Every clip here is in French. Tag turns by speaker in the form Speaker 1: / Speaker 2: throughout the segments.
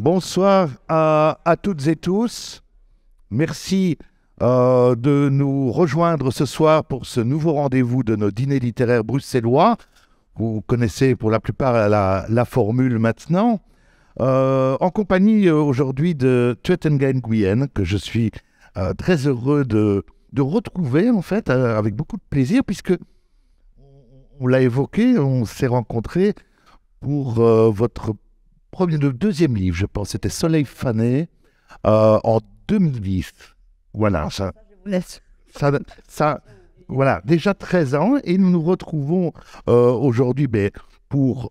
Speaker 1: Bonsoir à toutes et tous. Merci de nous rejoindre ce soir pour ce nouveau rendez-vous de nos dîners littéraires bruxellois. Vous connaissez pour la plupart la formule maintenant. En compagnie aujourd'hui de Tuet Nguyen, que je suis très heureux de retrouver en fait avec beaucoup de plaisir, puisque on l'a évoqué, on s'est rencontrés pour votre deuxième livre, je pense, c'était Soleil fané en 2010. Voilà, voilà, déjà 13 ans, et nous nous retrouvons aujourd'hui pour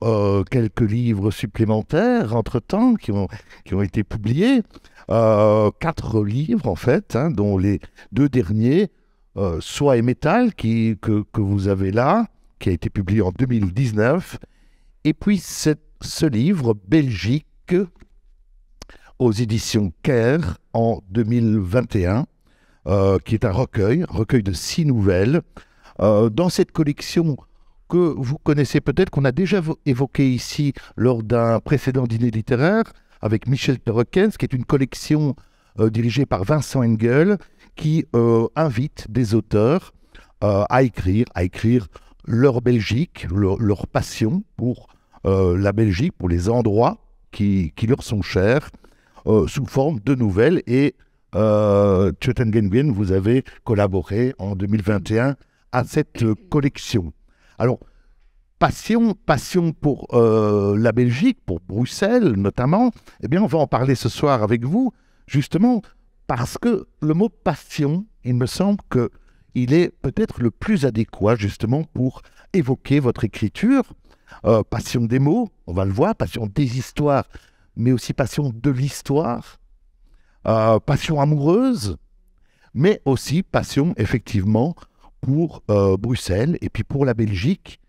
Speaker 1: quelques livres supplémentaires entre-temps qui ont été publiés. 4 livres en fait, dont les 2 derniers, Soie et métal, que vous avez là, qui a été publié en 2019, et puis ce livre, Belgique, aux éditions Caire en 2021, qui est un recueil de 6 nouvelles, dans cette collection que vous connaissez peut-être, qu'on a déjà évoqué ici lors d'un précédent dîner littéraire avec Michel Perroquens, qui est une collection dirigée par Vincent Engel, qui invite des auteurs à écrire leur Belgique, leur passion pour la Belgique, pour les endroits qui leur sont chers, sous forme de nouvelles. Et Tuet Nguyen, vous avez collaboré en 2021 à cette collection. Alors, passion pour la Belgique, pour Bruxelles notamment, eh bien, on va en parler ce soir avec vous, justement parce que le mot passion, il me semble qu'il est peut-être le plus adéquat justement pour évoquer votre écriture. Passion des mots, on va le voir, passion des histoires, mais aussi passion de l'histoire, passion amoureuse, mais aussi passion effectivement pour Bruxelles et puis pour la Belgique,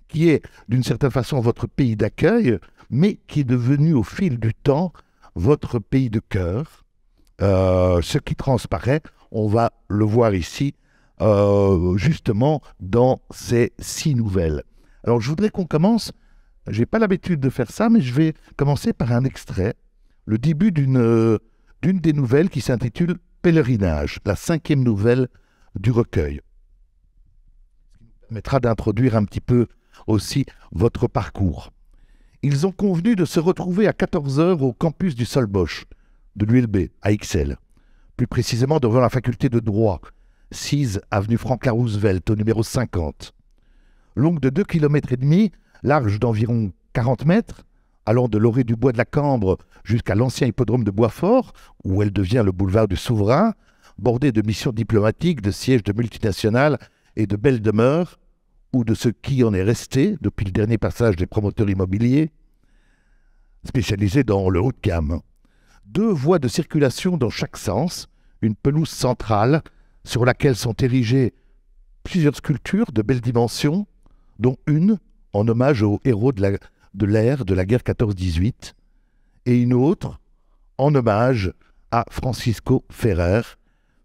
Speaker 1: qui est d'une certaine façon votre pays d'accueil, mais qui est devenu au fil du temps votre pays de cœur. Ce qui transparaît, on va le voir ici, justement dans ces 6 nouvelles. Alors je voudrais qu'on commence, je n'ai pas l'habitude de faire ça, mais je vais commencer par un extrait, le début d'une des nouvelles qui s'intitule Pèlerinage, la 5e nouvelle du recueil. Ce qui nous permettra d'introduire un petit peu aussi votre parcours. Ils ont convenu de se retrouver à 14 h au campus du Solbosch, de l'ULB, à Ixelles, plus précisément devant la faculté de droit, 6 avenue Franklin Roosevelt, au numéro 50. Longue de 2,5 km, large d'environ 40 mètres, allant de l'orée du bois de la Cambre jusqu'à l'ancien hippodrome de Boisfort, où elle devient le boulevard du Souverain, bordée de missions diplomatiques, de sièges de multinationales et de belles demeures, ou de ce qui en est resté depuis le dernier passage des promoteurs immobiliers, spécialisés dans le haut de gamme. 2 voies de circulation dans chaque sens, une pelouse centrale sur laquelle sont érigées plusieurs sculptures de belles dimensions, dont une en hommage aux héros de l'ère de la guerre 14-18, et une autre en hommage à Francisco Ferrer,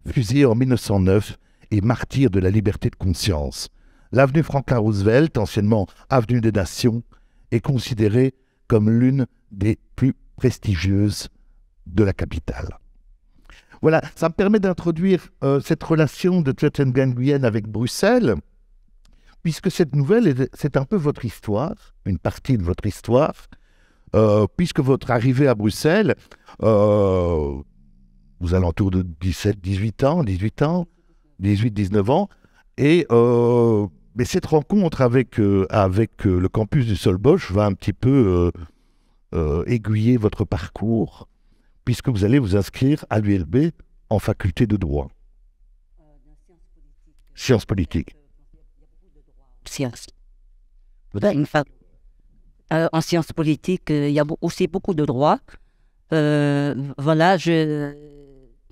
Speaker 1: fusillé en 1909 et martyr de la liberté de conscience. L'avenue Franklin Roosevelt, anciennement avenue des Nations, est considérée comme l'une des plus prestigieuses de la capitale. Voilà, ça me permet d'introduire cette relation de Tuet Nguyen avec Bruxelles, puisque cette nouvelle, c'est un peu votre histoire, une partie de votre histoire, puisque votre arrivée à Bruxelles, aux alentours de 18 ans, 19 ans, et mais cette rencontre avec le campus du Solbosch va un petit peu aiguiller votre parcours, puisque vous allez vous inscrire à l'ULB en faculté de droit. Sciences politiques.
Speaker 2: Sciences. En sciences politiques, il y a aussi beaucoup de droit. Voilà, quelle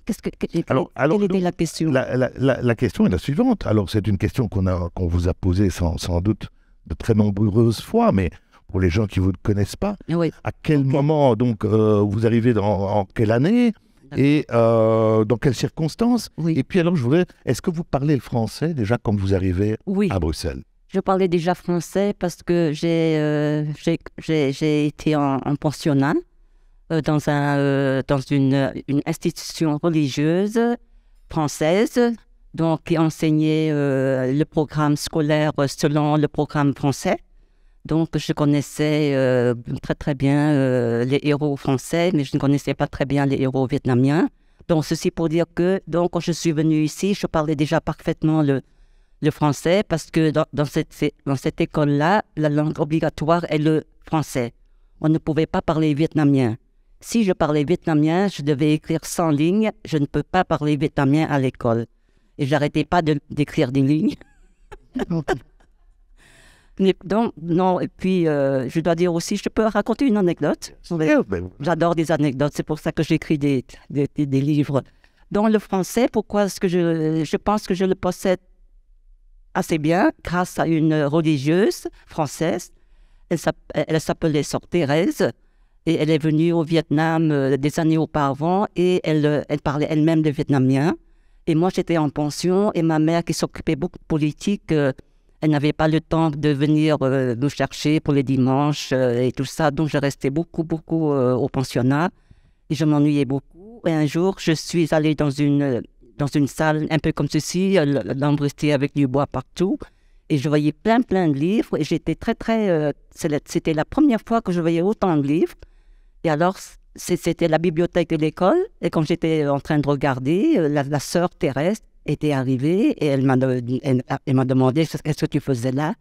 Speaker 2: était la question?
Speaker 1: La question est la suivante. Alors, c'est une question qu'on vous a posée sans doute de très nombreuses fois, mais pour les gens qui ne vous connaissent pas,
Speaker 2: Oui.
Speaker 1: À quel moment donc vous arrivez en quelle année et dans quelles circonstances?
Speaker 2: Oui.
Speaker 1: Et puis alors, est-ce que vous parlez le français déjà quand vous arrivez
Speaker 2: Oui.
Speaker 1: à Bruxelles?
Speaker 2: Je parlais déjà français parce que j'ai été en pensionnat dans une institution religieuse française, donc qui enseignait le programme scolaire selon le programme français. Donc, je connaissais très très bien les héros français, mais je ne connaissais pas très bien les héros vietnamiens. Donc, ceci pour dire que donc, quand je suis venue ici, je parlais déjà parfaitement le français parce que dans cette école-là, la langue obligatoire est le français. On ne pouvait pas parler vietnamien. Si je parlais vietnamien, je devais écrire 100 lignes. Je ne peux pas parler vietnamien à l'école. Et j'arrêtais pas d'écrire des lignes. Donc, non, et puis je dois dire aussi, je peux raconter une anecdote. J'adore des anecdotes, c'est pour ça que j'écris des livres. Dans le français, pourquoi est-ce que je pense que je le possède assez bien grâce à une religieuse française. Elle s'appelait Sœur Thérèse et elle est venue au Vietnam des années auparavant et elle parlait elle-même le vietnamien. Et moi, j'étais en pension et ma mère qui s'occupait beaucoup de politique, elle n'avait pas le temps de venir nous chercher pour les dimanches et tout ça. Donc, je restais beaucoup au pensionnat et je m'ennuyais beaucoup. Et un jour, je suis allée dans une salle un peu comme ceci, l'embrustier avec du bois partout. Et je voyais plein de livres. Et j'étais c'était la première fois que je voyais autant de livres. Et alors, c'était la bibliothèque de l'école. Et quand j'étais en train de regarder, la sœur Thérèse était arrivée et elle m'a demandé « Qu'est-ce que tu faisais là ?»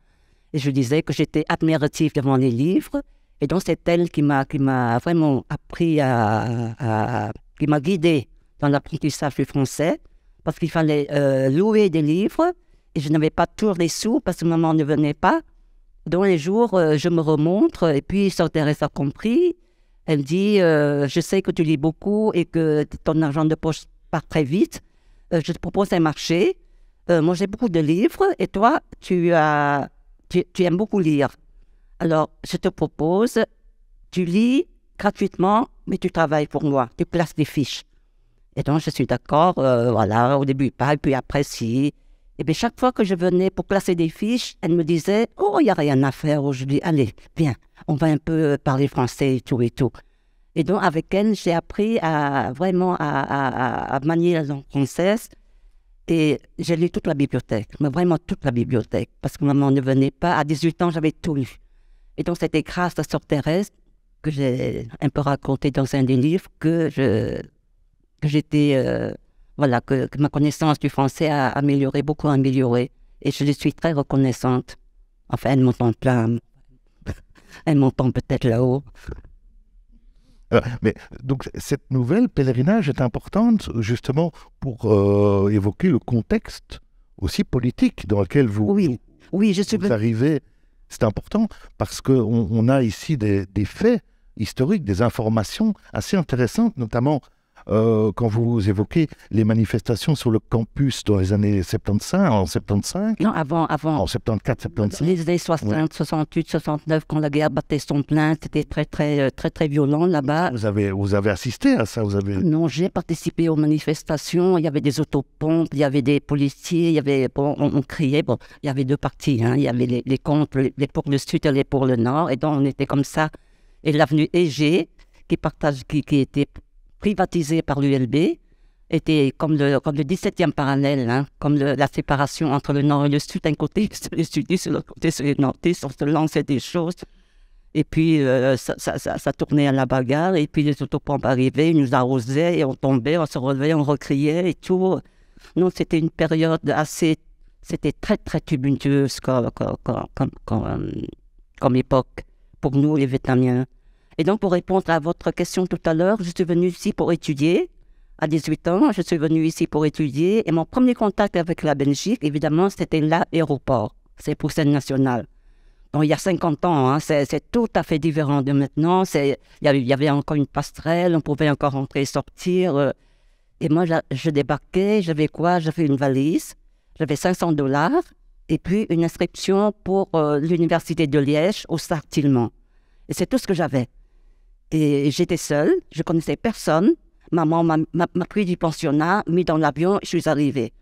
Speaker 2: Et je disais que j'étais admirative devant les livres. Et donc, c'est elle qui m'a vraiment appris qui m'a guidée dans l'apprentissage du français. Parce qu'il fallait louer des livres. Et je n'avais pas toujours les sous parce que maman ne venait pas. Donc, les jours, je me remontre. Et puis, Sœur Thérèse a compris. Elle dit, je sais que tu lis beaucoup et que ton argent de poche part très vite. Je te propose un marché. Moi, j'ai beaucoup de livres et toi, tu aimes beaucoup lire. Alors, je te propose, tu lis gratuitement, mais tu travailles pour moi. Tu places des fiches. Et donc, je suis d'accord, voilà, au début pas, et puis après, si. Et bien, chaque fois que je venais pour placer des fiches, elle me disait, oh, il n'y a rien à faire aujourd'hui. Allez, viens, on va un peu parler français et tout et tout. Et donc, avec elle, j'ai appris vraiment à manier la langue française. Et j'ai lu toute la bibliothèque, mais vraiment toute la bibliothèque, parce que maman ne venait pas. À 18 ans, j'avais tout lu. Et donc, c'était grâce à Sœur Thérèse que j'ai un peu raconté dans un des livres que j'étais, voilà, que ma connaissance du français a amélioré, beaucoup amélioré. Et je lui suis très reconnaissante. Enfin, elle m'entend plein. Elle m'entend peut-être là-haut.
Speaker 1: Mais donc, cette nouvelle pèlerinage est importante justement pour évoquer le contexte aussi politique dans lequel vous arrivez. C'est important parce qu'on a ici des faits historiques, des informations assez intéressantes, notamment quand vous évoquez les manifestations sur le campus dans les années 75, en 75.
Speaker 2: Non, avant.
Speaker 1: En 74, 75.
Speaker 2: Les années 60, 68, 69, quand la guerre battait son plein, c'était très violent là-bas.
Speaker 1: Vous avez assisté à ça,
Speaker 2: Non, j'ai participé aux manifestations. Il y avait des autopompes, il y avait des policiers, il y avait, on criait. Bon, il y avait deux partis, hein. Il y avait les contre, les pour le sud et les pour le nord. Et donc, on était comme ça. Et l'avenue Égée, qui était privatisée par l'ULB, était comme le 17e parallèle, hein, comme la séparation entre le nord et le sud. D'un côté, c'est les sudistes, de l'autre côté, c'est les nordistes. On se lançait des choses. Et puis, ça tournait à la bagarre. Et puis, les autopompes arrivaient, ils nous arrosaient, et on tombait, on se relevait, on recriait et tout. Non, c'était une période c'était très tumultueuse comme époque pour nous, les Vietnamiens. Et donc, pour répondre à votre question tout à l'heure, je suis venue ici pour étudier. À 18 ans, je suis venue ici pour étudier. Et mon premier contact avec la Belgique, évidemment, c'était l'aéroport. C'est Bruxelles National. Donc, il y a 50 ans, hein, c'est tout à fait différent de maintenant. Il y avait encore une passerelle, on pouvait encore entrer et sortir. Et moi, je débarquais, j'avais quoi? J'avais une valise, j'avais $500 et puis une inscription pour l'université de Liège au Sarre-Tillemont. Et c'est tout ce que j'avais. Et j'étais seule, je connaissais personne. Maman m'a pris du pensionnat, mis dans l'avion, je suis arrivée.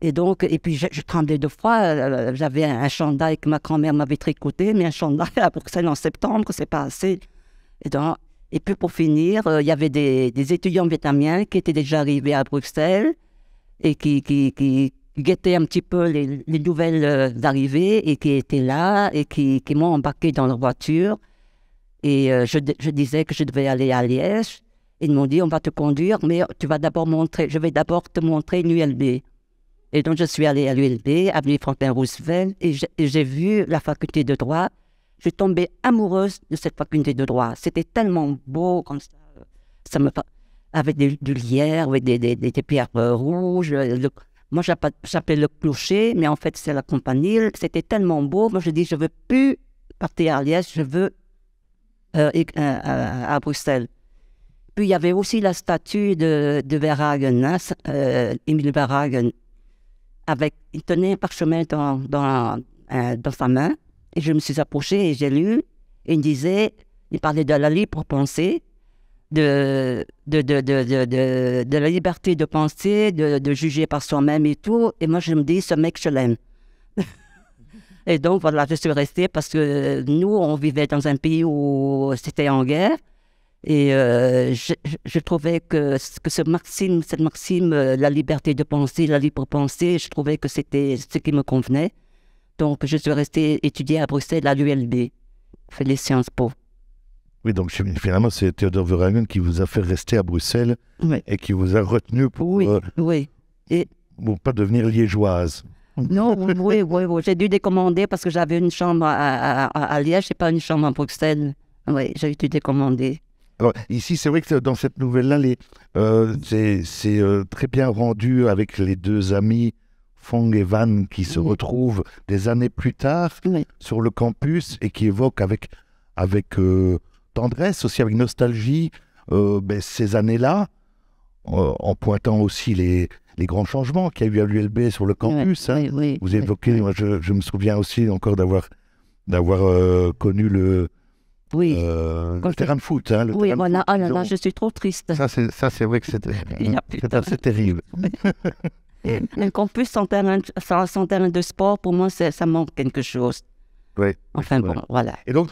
Speaker 2: Et puis je tremblais de froid. J'avais un chandail que ma grand-mère m'avait tricoté, mais un chandail à Bruxelles en septembre, c'est pas assez. Et puis pour finir, il y avait des étudiants vietnamiens qui étaient déjà arrivés à Bruxelles et qui guettaient un petit peu les nouvelles arrivées et qui étaient là et qui m'ont embarqué dans leur voiture. Et je disais que je devais aller à Liège. Ils m'ont dit, on va te conduire, mais je vais d'abord te montrer l'ULB. Et donc, je suis allée à l'ULB, avenue Franklin Roosevelt, et j'ai vu la faculté de droit. Je suis tombée amoureuse de cette faculté de droit. C'était tellement beau comme ça avec du lierre, avec des pierres rouges. Moi, j'appelais le clocher, mais en fait, c'est la campanile. C'était tellement beau. Moi, je dis, je ne veux plus partir à Liège, je veux à Bruxelles. Puis, il y avait aussi la statue de Verhagen, Émile Verhagen. Il tenait un parchemin dans sa main, et je me suis approchée et j'ai lu, et il parlait de la libre pensée, de la liberté de penser, de juger par soi-même et tout, et moi je me dis, ce mec, je l'aime. Et donc voilà, je suis restée parce que nous, on vivait dans un pays où c'était en guerre, et je trouvais que cette maxime, la liberté de penser, la libre pensée, je trouvais que c'était ce qui me convenait. Donc, je suis restée étudier à Bruxelles, à l'ULB, fait les Sciences Po.
Speaker 1: Oui, donc finalement, c'est Théodore Verhagen qui vous a fait rester à Bruxelles et qui vous a retenu pour pas devenir liégeoise.
Speaker 2: Non, oui. J'ai dû décommander parce que j'avais une chambre à Liège et pas une chambre à Bruxelles. Oui, j'ai dû décommander.
Speaker 1: Alors, ici, c'est vrai que dans cette nouvelle-là, c'est très bien rendu avec les deux amis Phong et Van qui se retrouvent des années plus tard sur le campus et qui évoquent avec tendresse, aussi avec nostalgie, ces années-là, en pointant aussi les grands changements qu'il y a eu à l'ULB sur le campus. Vous évoquez, moi, je me souviens aussi encore d'avoir connu le terrain de foot.
Speaker 2: Voilà. Oh là là, je suis trop triste.
Speaker 1: Ça, c'est vrai que c'était assez terrible.
Speaker 2: Un campus sans terrain de sport, pour moi, ça manque quelque chose.
Speaker 1: Oui.
Speaker 2: Enfin bon, voilà.
Speaker 1: Et donc,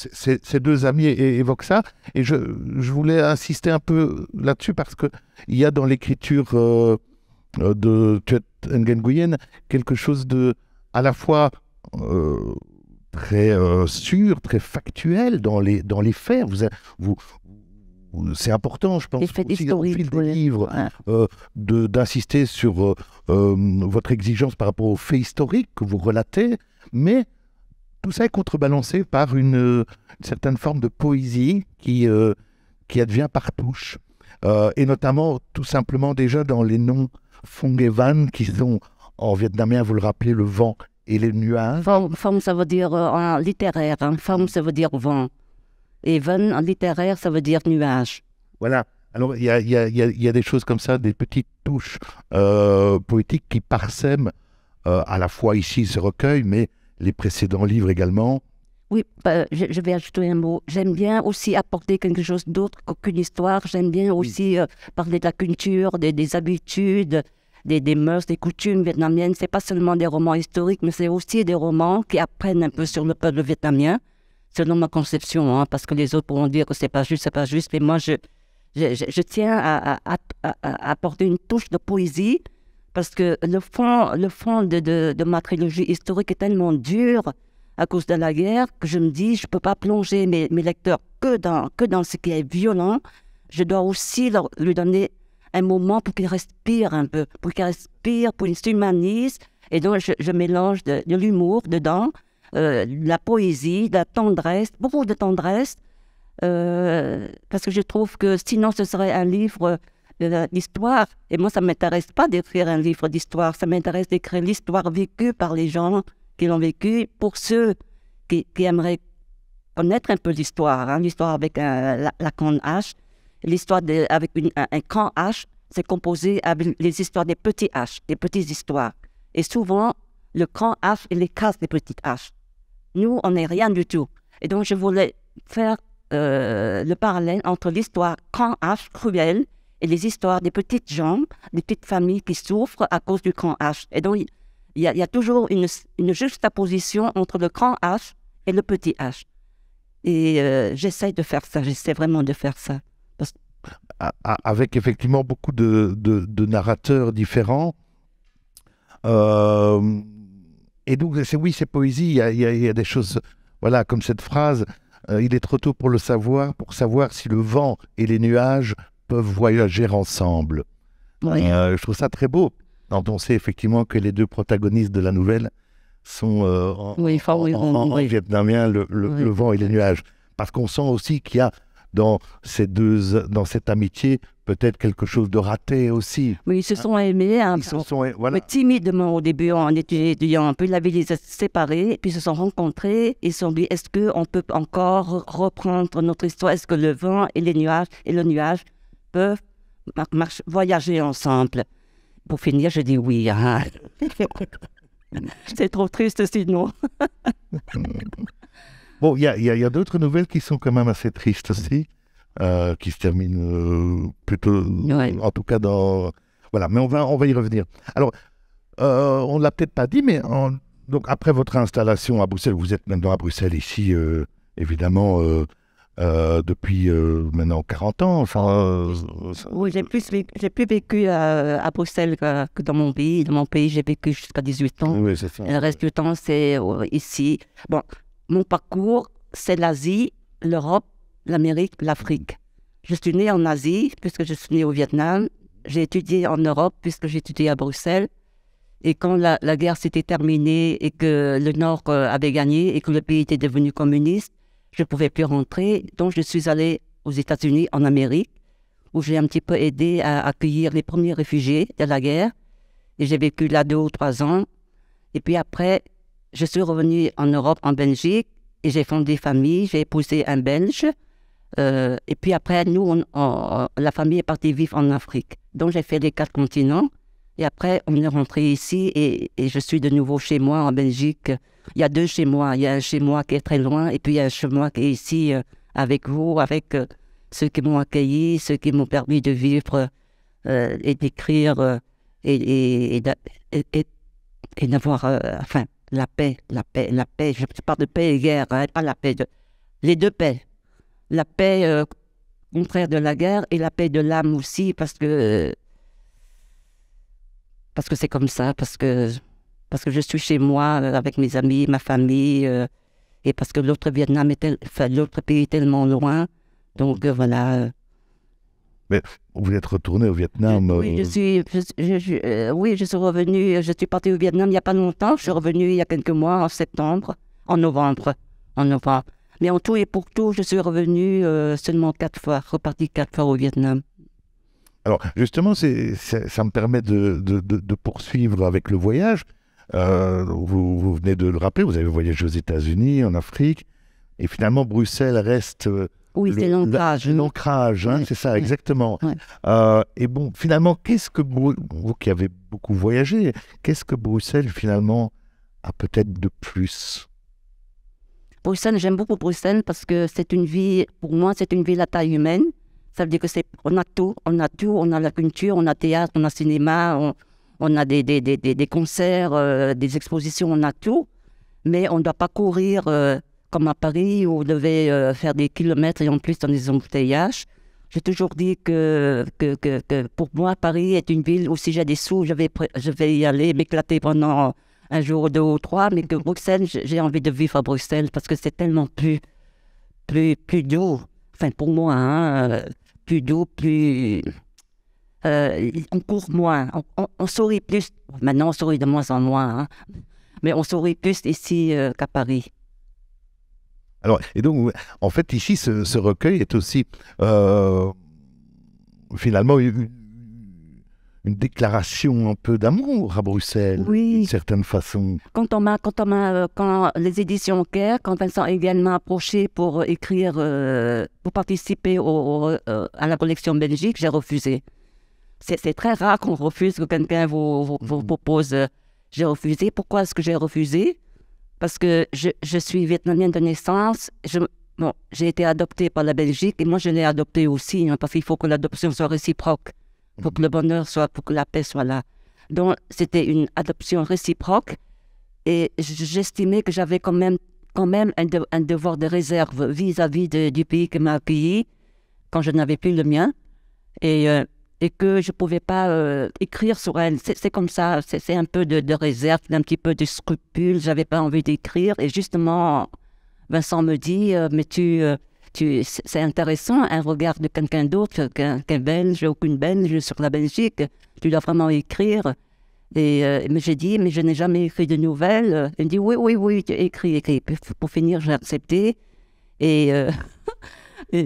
Speaker 1: ces deux amis évoquent ça. Et je voulais insister un peu là-dessus parce qu'il y a dans l'écriture de Thuet Nguyen Nguyen quelque chose de à la fois très sûr, très factuel dans les faits. C'est important, je pense, aussi au fil des livres, d'insister sur votre exigence par rapport aux faits historiques que vous relatez, mais tout ça est contrebalancé par une certaine forme de poésie qui advient par touche, et notamment tout simplement déjà dans les noms Phong et Van qui sont en vietnamien, vous le rappelez, le vent et les nuages.
Speaker 2: Phong, ça veut dire en littéraire, Phong, ça veut dire vent. Et Van, en littéraire, ça veut dire nuage.
Speaker 1: Voilà. Alors, il y a des choses comme ça, des petites touches poétiques qui parsèment à la fois ici ce recueil, mais les précédents livres également.
Speaker 2: Oui, je vais ajouter un mot. J'aime bien aussi apporter quelque chose d'autre qu'une histoire. J'aime bien aussi parler de la culture, des habitudes, des mœurs, des coutumes vietnamiennes. C'est pas seulement des romans historiques, mais c'est aussi des romans qui apprennent un peu sur le peuple vietnamien, selon ma conception, parce que les autres pourront dire que c'est pas juste, mais moi, je tiens à apporter une touche de poésie, parce que le fond de ma trilogie historique est tellement dur à cause de la guerre que je me dis, je peux pas plonger mes lecteurs que dans ce qui est violent. Je dois aussi lui donner un moment pour qu'ils respirent un peu, pour qu'ils s'humanisent, et donc je mélange de l'humour dedans, la poésie, de la tendresse, beaucoup de tendresse, parce que je trouve que sinon ce serait un livre d'histoire. Et moi, ça ne m'intéresse pas d'écrire un livre d'histoire, ça m'intéresse d'écrire l'histoire vécue par les gens qui l'ont vécue, pour ceux qui aimeraient connaître un peu l'histoire, l'histoire avec la grande H. L'histoire avec un grand H, c'est composé avec les histoires des petits H, des petites histoires. Et souvent, le grand H, il écrase les petites H. Nous, on n'est rien du tout. Et donc, je voulais faire le parallèle entre l'histoire grand H, cruelle, et les histoires des petites gens, des petites familles qui souffrent à cause du grand H. Et donc, il y a toujours une juxtaposition entre le grand H et le petit H. Et j'essaie de faire ça, j'essaie vraiment de faire ça.
Speaker 1: Avec effectivement beaucoup de narrateurs différents. Et donc, oui, c'est poésie. Il y a des choses, voilà, comme cette phrase, il est trop tôt pour le savoir, pour savoir si le vent et les nuages peuvent voyager ensemble.
Speaker 2: Oui.
Speaker 1: Je trouve ça très beau. Quand on sait effectivement que les deux protagonistes de la nouvelle sont en vietnamien, le vent et les nuages. Parce qu'on sent aussi qu'il y a dans cette amitié peut-être quelque chose de raté aussi.
Speaker 2: Oui, ils se sont aimés
Speaker 1: voilà.
Speaker 2: timidement au début, en étudiant. Puis la vie les a séparés, puis ils se sont rencontrés. Ils se sont dit, est-ce qu'on peut encore reprendre notre histoire? Est-ce que le vent et les nuages et le nuage peuvent voyager ensemble? Pour finir, je dis oui. Hein. C'est trop triste sinon.
Speaker 1: Bon, il y a d'autres nouvelles qui sont quand même assez tristes aussi, qui se terminent plutôt, en tout cas dans... Voilà, mais on va y revenir. Alors, on ne l'a peut-être pas dit, mais donc après votre installation à Bruxelles, vous êtes maintenant à Bruxelles ici, évidemment, depuis maintenant 40 ans.
Speaker 2: Oui, j'ai plus vécu à Bruxelles que dans mon pays. Dans mon pays, j'ai vécu jusqu'à 18 ans.
Speaker 1: Oui, c'est ça.
Speaker 2: Le reste du temps, c'est ici. Bon, mon parcours, c'est l'Asie, l'Europe, l'Amérique, l'Afrique. Je suis née en Asie, puisque je suis née au Vietnam. J'ai étudié en Europe, puisque j'ai étudié à Bruxelles. Et quand la guerre s'était terminée et que le Nord avait gagné et que le pays était devenu communiste, je ne pouvais plus rentrer. Donc, je suis allée aux États-Unis, en Amérique, où j'ai un petit peu aidé à accueillir les premiers réfugiés de la guerre. Et j'ai vécu là 2 ou 3 ans. Et puis après, je suis revenue en Europe, en Belgique, et j'ai fondé famille, j'ai épousé un Belge. Et puis après, nous, la famille est partie vivre en Afrique. Donc, j'ai fait les 4 continents. Et après, on est rentré ici et je suis de nouveau chez moi en Belgique. Il y a 2 chez moi. Il y a un chez moi qui est très loin et puis il y a un chez moi qui est ici avec vous, avec ceux qui m'ont accueilli, ceux qui m'ont permis de vivre et d'écrire et d'avoir, enfin, la paix. Je parle de paix et guerre, hein, pas la paix. Les 2 paix. La paix contraire de la guerre et la paix de l'âme aussi parce que c'est comme ça, parce que je suis chez moi avec mes amis, ma famille, et parce que l'autre l'autre pays est tellement loin. Donc voilà.
Speaker 1: Mais vous êtes retourné au Vietnam
Speaker 2: Oui, je suis revenue, je suis partie au Vietnam il n'y a pas longtemps. Je suis revenue il y a quelques mois, en novembre. Mais en tout et pour tout, je suis revenue seulement 4 fois, repartie 4 fois au Vietnam.
Speaker 1: Alors, justement, ça me permet de poursuivre avec le voyage. Vous venez de le rappeler, vous avez voyagé aux États-Unis, en Afrique, et finalement, Bruxelles reste...
Speaker 2: oui, c'est l'ancrage.
Speaker 1: L'ancrage, hein, c'est ça, exactement.
Speaker 2: Ouais.
Speaker 1: Et bon, finalement, qu'est-ce que vous qui avez beaucoup voyagé, qu'est-ce que Bruxelles, finalement, a peut-être de plus?
Speaker 2: Bruxelles, j'aime beaucoup Bruxelles parce que c'est une ville, pour moi, c'est une ville à taille humaine. Ça veut dire que on a tout, on a la culture, on a théâtre, on a cinéma, on a des concerts, des expositions, on a tout. Mais on ne doit pas courir comme à Paris où on devait faire des kilomètres et en plus dans des embouteillages. J'ai toujours dit que pour moi, Paris est une ville où si j'ai des sous, je vais y aller m'éclater pendant un jour, 2 ou 3, mais que Bruxelles, j'ai envie de vivre à Bruxelles parce que c'est tellement plus doux. Enfin, pour moi, hein, plus doux, plus... on court moins, on sourit plus. Maintenant, on sourit de moins en moins, hein, mais on sourit plus ici qu'à Paris.
Speaker 1: Alors, et donc, en fait, ici, ce recueil est aussi finalement une déclaration un peu d'amour à Bruxelles,
Speaker 2: oui,
Speaker 1: d'une certaine façon.
Speaker 2: Quand les éditions Caire, quand Vincent Hegel m'a approché pour écrire, pour participer à la collection Belgique, j'ai refusé. C'est très rare qu'on refuse, que quelqu'un vous propose. J'ai refusé. Pourquoi est-ce que j'ai refusé? Parce que je suis vietnamienne de naissance. J'ai été adoptée par la Belgique et moi je l'ai adoptée aussi, hein, parce qu'il faut que l'adoption soit réciproque. Pour que le bonheur soit, pour que la paix soit là. Donc, c'était une adoption réciproque et j'estimais que j'avais quand même quand même un devoir de réserve vis-à-vis du pays qui m'a accueilli quand je n'avais plus le mien. Et que je ne pouvais pas écrire sur elle. C'est comme ça, c'est un peu de réserve, un petit peu de scrupule. Je n'avais pas envie d'écrire. Et justement, Vincent me dit, mais c'est intéressant, un regard de quelqu'un d'autre qu'un Belge ou qu'une Belge sur la Belgique. Tu dois vraiment écrire. Mais j'ai dit, mais je n'ai jamais écrit de nouvelles. Il me dit, oui, tu écris. Pour finir, j'ai accepté. Et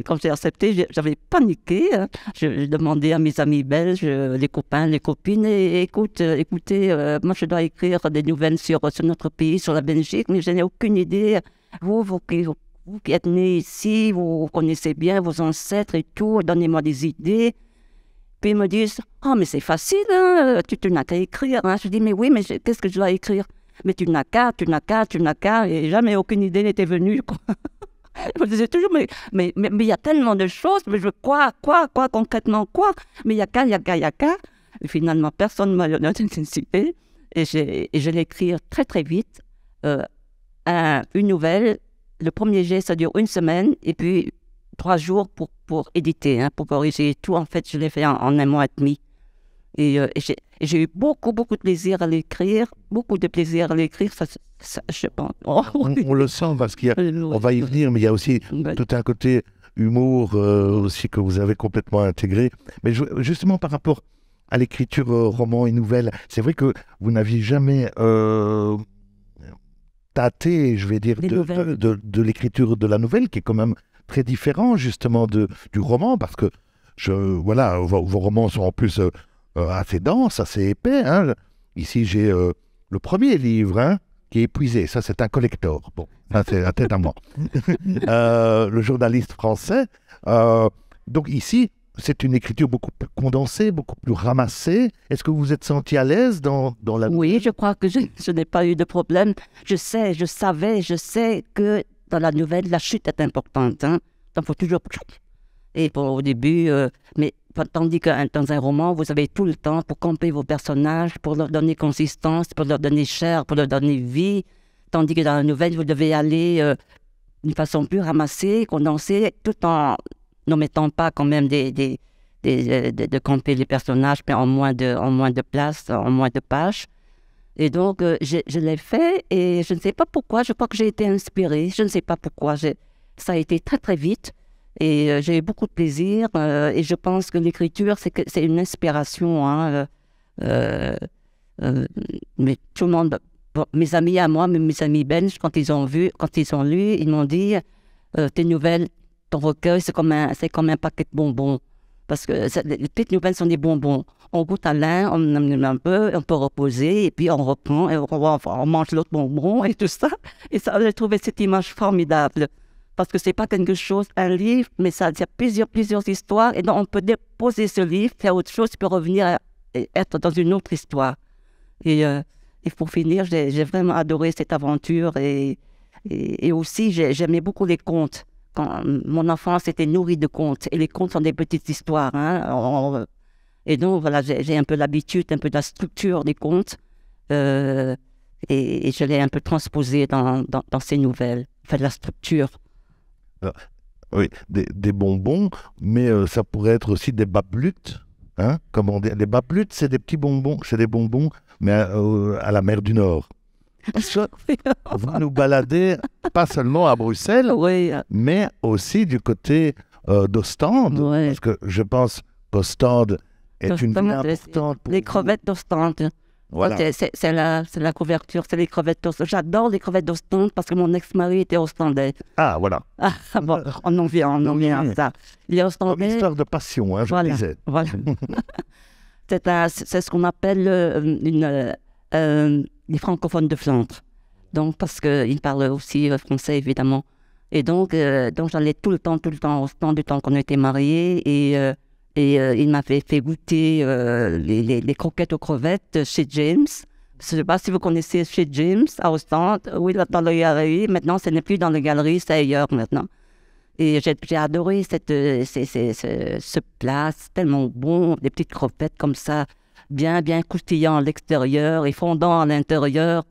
Speaker 2: quand j'ai accepté, j'avais paniqué. Hein. Je demandais à mes amis belges, les copains, les copines, écoutez, moi je dois écrire des nouvelles sur notre pays, sur la Belgique, mais je n'ai aucune idée. Vous qui êtes nés ici, vous connaissez bien vos ancêtres et tout, donnez-moi des idées. Puis ils me disent, mais c'est facile, hein, tu n'as qu'à écrire. Hein. Je dis, mais oui, mais qu'est-ce que je dois écrire? Mais tu n'as qu'à, et jamais aucune idée n'était venue, quoi. Je me disais toujours, mais il y a tellement de choses, mais je veux quoi, concrètement, quoi? Mais il y a qu'à. Et finalement, personne ne m'a incité. Et je l'ai écrit très, très vite. Une nouvelle, le premier jet, ça dure 1 semaine, et puis 3 jours pour éditer, hein, pour corriger tout. En fait, je l'ai fait en 1 mois et demi. Et j'ai eu beaucoup de plaisir à l'écrire, ça, je pense.
Speaker 1: On le sent parce on va y venir, mais il y a aussi tout un côté humour aussi que vous avez complètement intégré. Mais justement par rapport à l'écriture roman et nouvelle, c'est vrai que vous n'aviez jamais tâté, je vais dire, de l'écriture de la nouvelle, qui est quand même très différent justement du roman, parce que vos romans sont en plus assez denses, assez épais. Hein. Ici, j'ai le premier livre, hein, qui est épuisé. Ça, c'est un collector. Bon, ça, c'est la tête à moi. Le journaliste français. Donc ici, c'est une écriture beaucoup plus condensée, beaucoup plus ramassée. Est-ce que vous vous êtes senti à l'aise dans la...
Speaker 2: Oui, je crois que je n'ai pas eu de problème. Je sais que dans la nouvelle, la chute est importante. Hein. Donc, il faut toujours... Et au début, mais tandis que dans un roman, vous avez tout le temps pour camper vos personnages, pour leur donner consistance, pour leur donner chair, pour leur donner vie. Tandis que dans la nouvelle, vous devez aller d'une façon plus ramassée, condensée, tout en ne mettant pas quand même de camper les personnages, mais en moins de place, en moins de pages. Et donc, je l'ai fait et je ne sais pas pourquoi, je crois que j'ai été inspirée, je ne sais pas pourquoi. Ça a été très très vite. Et j'ai eu beaucoup de plaisir et je pense que l'écriture, c'est une inspiration. Hein, mais tout le monde, mes amis à moi, mes amis belges, quand ils ont lu, ils m'ont dit tes nouvelles, ton recueil, c'est comme un paquet de bonbons. Parce que les petites nouvelles sont des bonbons. On goûte à l'un, on aime un peu, on peut reposer, et puis on reprend, et on mange l'autre bonbon et tout ça. Et ça, j'ai trouvé cette image formidable. Parce que ce n'est pas quelque chose, un livre, mais ça il y a plusieurs histoires. Et donc, on peut déposer ce livre, faire autre chose, puis revenir et être dans une autre histoire. Et pour finir, j'ai vraiment adoré cette aventure. Et aussi, j'aimais beaucoup les contes. Mon enfance était nourrie de contes. Et les contes sont des petites histoires. Hein. Et donc, voilà, j'ai un peu l'habitude, un peu de la structure des contes. Et je l'ai un peu transposé dans ces nouvelles. Enfin, de la structure.
Speaker 1: Oui, des bonbons, mais ça pourrait être aussi des bablutes. Hein, comme on dit. Les bablutes, c'est des petits bonbons, c'est des bonbons, mais à la mer du Nord. Vous nous baladez pas seulement à Bruxelles,
Speaker 2: oui.
Speaker 1: mais aussi du côté d'Ostende,
Speaker 2: oui.
Speaker 1: Parce que je pense qu'Ostende est une ville importante.
Speaker 2: Les crevettes d'Ostende.
Speaker 1: Voilà.
Speaker 2: C'est la couverture, c'est les crevettes d'Ostende. J'adore les crevettes d'Ostende parce que mon ex-mari était ostendais.
Speaker 1: Ah, voilà.
Speaker 2: Ah, bon, on en vient à ça. Il est ostendais.
Speaker 1: Une histoire de passion, hein, je disais.
Speaker 2: Voilà. C'est ce qu'on appelle les francophones de Flandre. Donc, parce qu'ils parlent aussi français, évidemment. Et donc j'allais tout le temps au Ostende du temps qu'on était mariés. Et il m'avait fait goûter les croquettes aux crevettes chez James. Je ne sais pas si vous connaissez chez James, à Ostende. Oui, dans le galerie. Maintenant, ce n'est plus dans la galerie, c'est ailleurs maintenant. Et j'ai adoré ce plat. C'est tellement bon. Des petites croquettes comme ça, bien croustillant à l'extérieur et fondant à l'intérieur.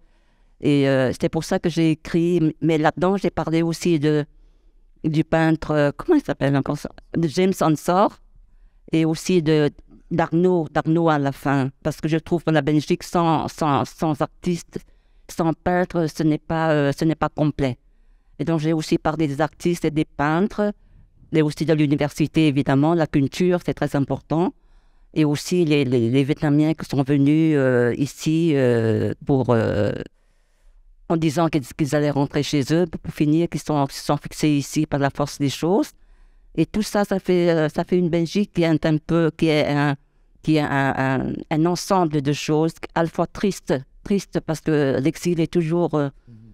Speaker 2: Et c'était pour ça que j'ai écrit, mais là-dedans, j'ai parlé aussi du peintre, comment il s'appelle encore ça? De James Ensor, et aussi d'Arnaud à la fin, parce que je trouve que la Belgique, sans artistes, sans peintre, ce n'est pas complet. Et donc, j'ai aussi parlé des artistes et des peintres, et aussi de l'université, évidemment, la culture, c'est très important. Et aussi les Vietnamiens qui sont venus ici en disant qu'ils allaient rentrer chez eux, pour finir, qu'ils se sont fixés ici par la force des choses. Et tout ça, ça fait une Belgique qui est un ensemble de choses, à la fois triste parce que l'exil est toujours...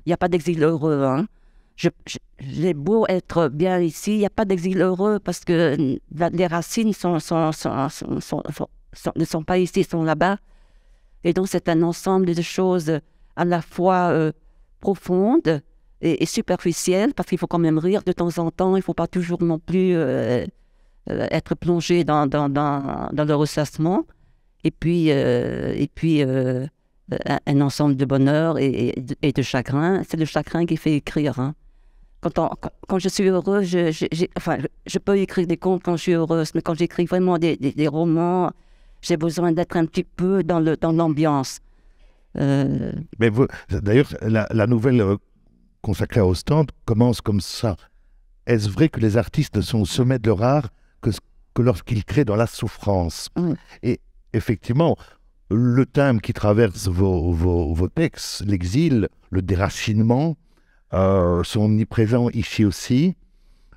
Speaker 2: Il n'y a pas d'exil heureux, hein. J'ai beau être bien ici, il n'y a pas d'exil heureux parce que les racines ne sont pas ici, sont là-bas. Et donc, c'est un ensemble de choses à la fois profondes et superficielles, parce qu'il faut quand même rire de temps en temps. Il ne faut pas toujours non plus être plongé dans le ressassement. Et puis un ensemble de bonheur et de chagrin. C'est le chagrin qui fait écrire, hein. Quand je suis heureuse, je peux écrire des contes quand je suis heureuse, mais quand j'écris vraiment des romans, j'ai besoin d'être un petit peu dans l'ambiance.
Speaker 1: Mais d'ailleurs, la nouvelle consacrée à Ostende commence comme ça. Est-ce vrai que les artistes ne sont au sommet de leur art que lorsqu'ils créent dans la souffrance?
Speaker 2: Oui.
Speaker 1: Et effectivement, le thème qui traverse vos textes, l'exil, le déracinement, sont omniprésents ici aussi.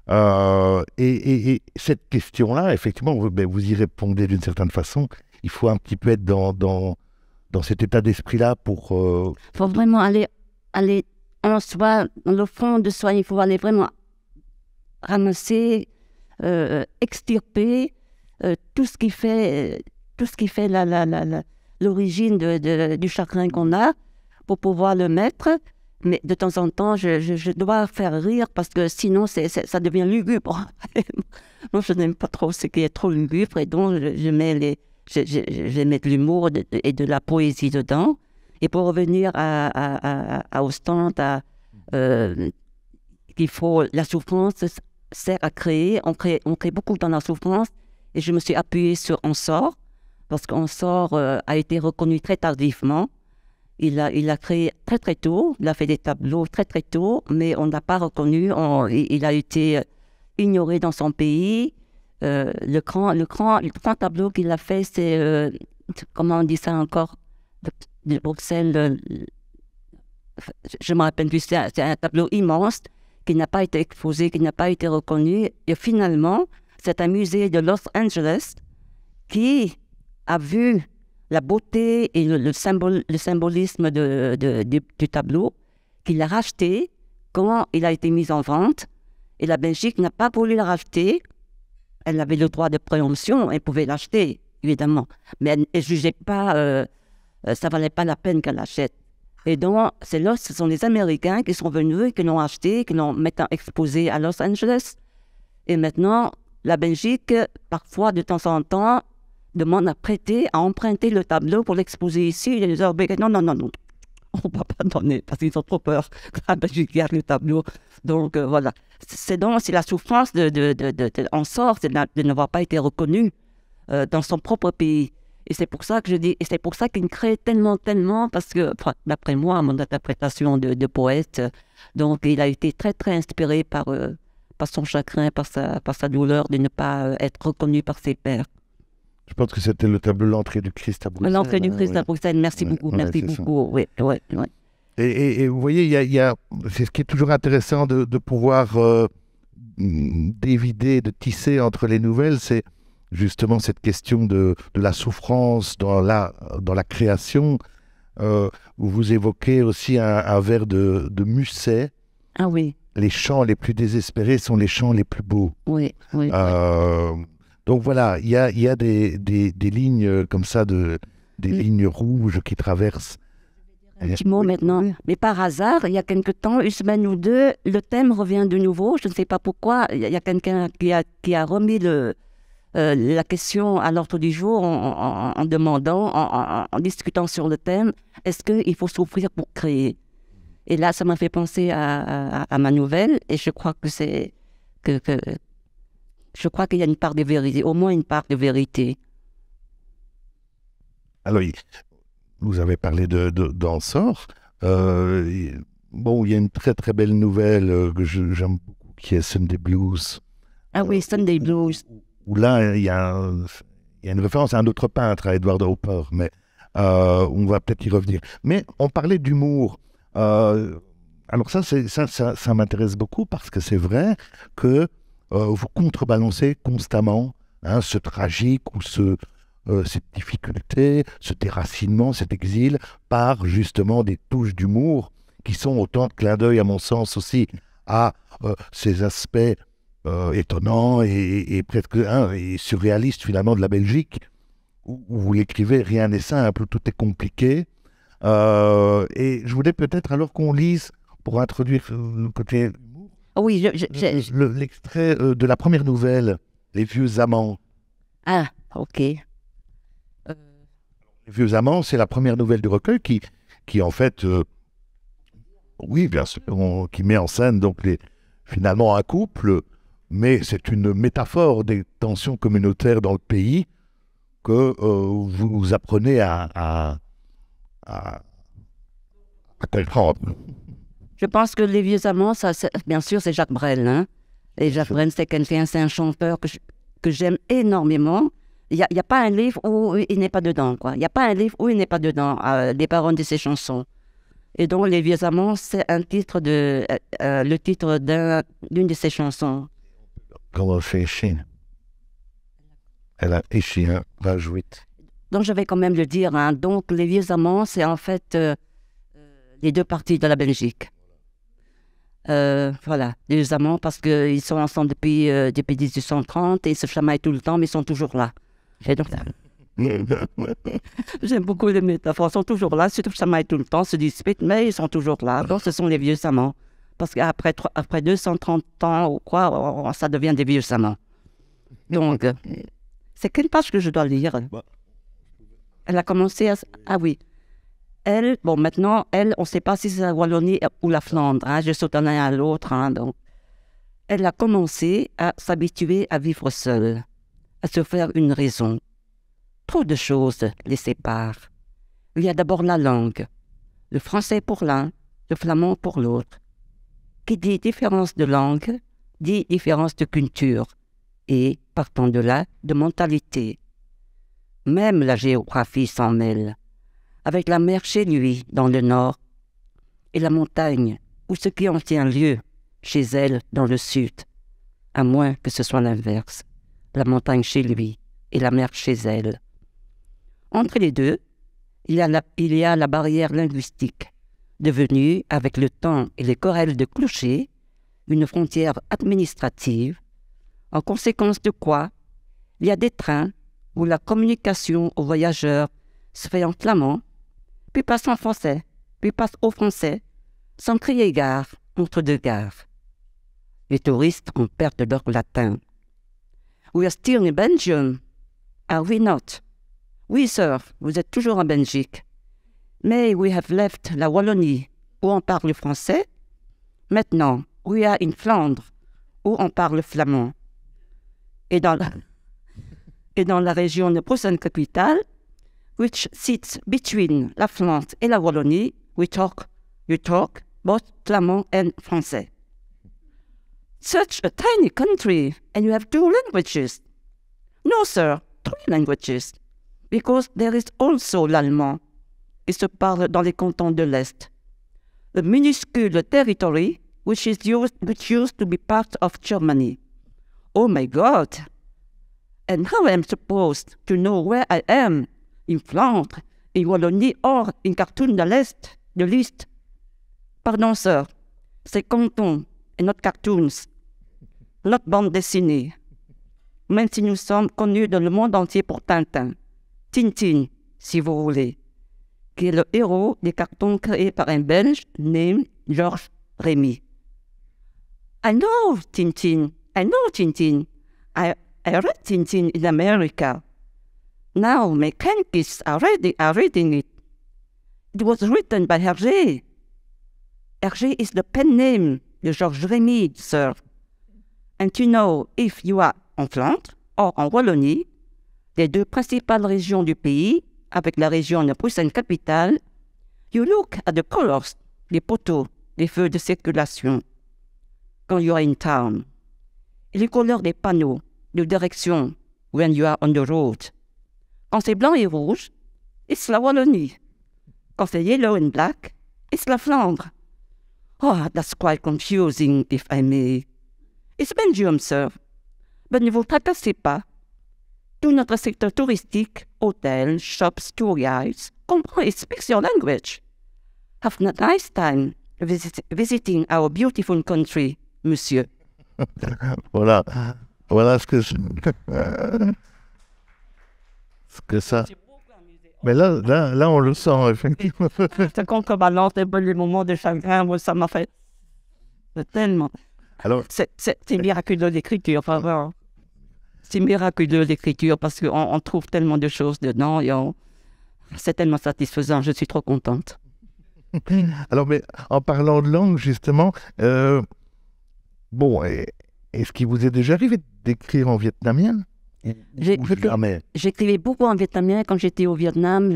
Speaker 1: Et cette question-là, effectivement, vous y répondez d'une certaine façon. Il faut un petit peu être dans cet état d'esprit-là pour...
Speaker 2: Il faut vraiment aller en soi, dans le fond de soi. Il faut aller vraiment ramasser, extirper tout ce qui fait l'origine du chagrin qu'on a pour pouvoir le mettre. Mais de temps en temps, je dois faire rire parce que sinon, ça devient lugubre. Moi, je n'aime pas trop ce qui est trop lugubre et donc je mets de l'humour et de la poésie dedans. Et pour revenir à Ostende, la souffrance sert à créer. On crée beaucoup dans la souffrance et je me suis appuyée sur Ensor parce qu'Ensor a été reconnu très tardivement. Il a créé très très tôt, il a fait des tableaux très très tôt, mais on ne l'a pas reconnu, il a été ignoré dans son pays. Le grand tableau qu'il a fait, c'est, comment on dit ça encore, de Bruxelles, je ne me rappelle plus, c'est un tableau immense qui n'a pas été exposé, qui n'a pas été reconnu. Et finalement, c'est un musée de Los Angeles qui a vu la beauté et le symbolisme du tableau, qu'il a racheté quand il a été mis en vente. Et la Belgique n'a pas voulu le racheter. Elle avait le droit de préemption, elle pouvait l'acheter, évidemment. Mais elle ne jugeait pas, ça ne valait pas la peine qu'elle l'achète. Et donc, ce sont les Américains qui sont venus et qui l'ont acheté, qui l'ont maintenant exposé à Los Angeles. Et maintenant, la Belgique, parfois, de temps en temps, demande à emprunter le tableau pour l'exposer ici. Et les Européens, non, on ne va pas donner parce qu'ils ont trop peur que la Belgique garde le tableau. Donc voilà, c'est la souffrance Ensor, de n'avoir pas été reconnu dans son propre pays. Et c'est pour ça que je dis, et c'est pour ça qu'il crée tellement, parce que, d'après moi, mon interprétation de poète, donc il a été très, très inspiré par son chagrin, par sa douleur de ne pas être reconnu par ses pairs.
Speaker 1: Je pense que c'était le tableau L'entrée du Christ à Bruxelles.
Speaker 2: L'entrée du Christ à Bruxelles, merci beaucoup, merci beaucoup. Oui.
Speaker 1: Et vous voyez, c'est ce qui est toujours intéressant de pouvoir dévider, de tisser entre les nouvelles, c'est justement cette question de la souffrance dans la création. Vous évoquez aussi un vers de Musset.
Speaker 2: Ah oui.
Speaker 1: Les chants les plus désespérés sont les chants les plus beaux.
Speaker 2: Oui.
Speaker 1: Donc voilà, il y a des lignes comme ça, des lignes rouges qui traversse.
Speaker 2: Un petit mot maintenant. Mais par hasard, il y a quelque temps, une semaine ou deux, le thème revient de nouveau. Je ne sais pas pourquoi. Il y a quelqu'un qui a remis la question à l'ordre du jour en demandant, en discutant sur le thème, est-ce qu'il faut souffrir pour créer? Et là, ça m'a fait penser à ma nouvelle, et je crois que je crois qu'il y a une part de vérité, au moins une part de vérité.
Speaker 1: Alors, vous avez parlé d'Ensor. Bon, il y a une très très belle nouvelle que j'aime beaucoup, qui est Sunday Blues.
Speaker 2: Ah oui, Sunday Blues.
Speaker 1: Où là, il y a une référence à un autre peintre, à Edward Hopper, mais on va peut-être y revenir. Mais on parlait d'humour. Alors ça m'intéresse beaucoup parce que c'est vrai que vous contrebalancez constamment ce tragique ou cette difficulté, ce déracinement, cet exil, par justement des touches d'humour qui sont autant de clins d'œil, à mon sens aussi, à ces aspects étonnants et presque et surréalistes finalement de la Belgique, où vous écrivez « Rien n'est simple, tout est compliqué ». Et je voulais peut-être alors qu'on lise, pour introduire le côté humour,
Speaker 2: Oui,
Speaker 1: l'extrait de la première nouvelle, Les Vieux Amants.
Speaker 2: Ah, ok.
Speaker 1: Les Vieux Amants, c'est la première nouvelle du recueil qui en fait, oui, bien sûr, qui met en scène donc finalement un couple, mais c'est une métaphore des tensions communautaires dans le pays que vous apprenez à comprendre.
Speaker 2: Je pense que Les Vieux Amants, bien sûr, c'est Jacques Brel. Hein? Et Jacques Brel, c'est quelqu'un, c'est un chanteur que j'aime énormément. Il n'y a pas un livre où il n'est pas dedans, quoi. Il n'y a pas un livre où il n'est pas dedans, les paroles de ses chansons. Et donc, Les Vieux Amants, c'est le titre d'une de ses chansons.
Speaker 1: Comment fait Chine? Elle a échi, va jouer.
Speaker 2: Donc, je vais quand même le dire. Hein. Donc, Les Vieux Amants, c'est en fait les deux parties de la Belgique. Voilà, les Vieux Amants, parce qu'ils sont ensemble depuis 1830 et ils se chamaillent tout le temps, mais ils sont toujours là. Et donc, j'aime beaucoup les métaphores. Ils sont toujours là, se chamaillent tout le temps, se disputent, mais ils sont toujours là. Donc, ce sont les Vieux Amants. Parce qu'après 230 ans ou quoi, ça devient des Vieux Amants. Donc, c'est quelle page que je dois lire? Elle a commencé à... Ah oui. Elle, bon, maintenant, on ne sait pas si c'est la Wallonie ou la Flandre. Hein, je saute d'un à l'autre. Hein, donc. Elle a commencé à s'habituer à vivre seule, à se faire une raison. Trop de choses les séparent. Il y a d'abord la langue. Le français pour l'un, le flamand pour l'autre. Qui dit différence de langue, dit différence de culture. Et, partant de là, de mentalité. Même la géographie s'en mêle, avec la mer chez lui, dans le nord, et la montagne, ou ce qui en tient lieu, chez elle, dans le sud, à moins que ce soit l'inverse, la montagne chez lui et la mer chez elle. Entre les deux, il y a la barrière linguistique, devenue, avec le temps et les querelles de clochers, une frontière administrative, en conséquence de quoi, il y a des trains où la communication aux voyageurs se fait en flamand, puis passe en français, puis passe au français, sans crier gare entre deux gares. Les touristes ont perdu leur latin. We are still in Belgium. Are we not? Oui, sir, vous êtes toujours en Belgique. Mais we have left la Wallonie, où on parle français. Maintenant, we are in Flandre, où on parle flamand. Et dans la région de Bruxelles-Capitale, which sits between la Flandre et la Wallonie, you talk both flamand and français. Such a tiny country, and you have 2 languages. No, sir, 3 languages, because there is also l'allemand, qui se parle dans les cantons de l'Est. A minuscule territory which used to be part of Germany. Oh my God! And how am I supposed to know where I am? In Flandre, in Wallonie or in Cartoon de l'Est? Pardon, sir, c'est cantons et not cartoons, notre bande dessinée. Même si nous sommes connus dans le monde entier pour Tintin. Tintin, si vous voulez, qui est le héros des cartons créés par un Belge named Georges Rémy. I know Tintin. I read Tintin in America. Now my grandkids are reading it. It was written by Hergé. Hergé is the pen name de Georges Rémy, sir. And you know, if you are en Flandre or en Wallonie, les deux principales régions du pays, avec la région de Bruxelles-Capitale, you look at the colors, les poteaux, les feux de circulation, quand you are in town, et les couleurs des panneaux de direction, when you are on the road. Quand c'est blanc et rouge, it's la Wallonie. Quand c'est yellow and black, it's la Flandre. Oh, that's quite confusing, if I may. It's Belgium, sir. Mais ne vous tracassez pas. Tout notre secteur touristique, hôtels, shops, tour guides, comprend et speaks your language. Have a nice time visiting our beautiful country, monsieur.
Speaker 1: Voilà. Voilà ce que ça... Mais là, on le sent, effectivement.
Speaker 2: C'est quand on balance les moments de chagrin, moi, ça m'a fait tellement...
Speaker 1: Alors,
Speaker 2: c'est miraculeux l'écriture, enfin, voilà. C'est miraculeux l'écriture parce qu'on trouve tellement de choses dedans et c'est tellement satisfaisant, je suis trop contente.
Speaker 1: Alors, mais en parlant de langue, justement, bon, est-ce qu'il vous est déjà arrivé d'écrire en vietnamien?
Speaker 2: J'écrivais beaucoup en vietnamien quand j'étais au Vietnam.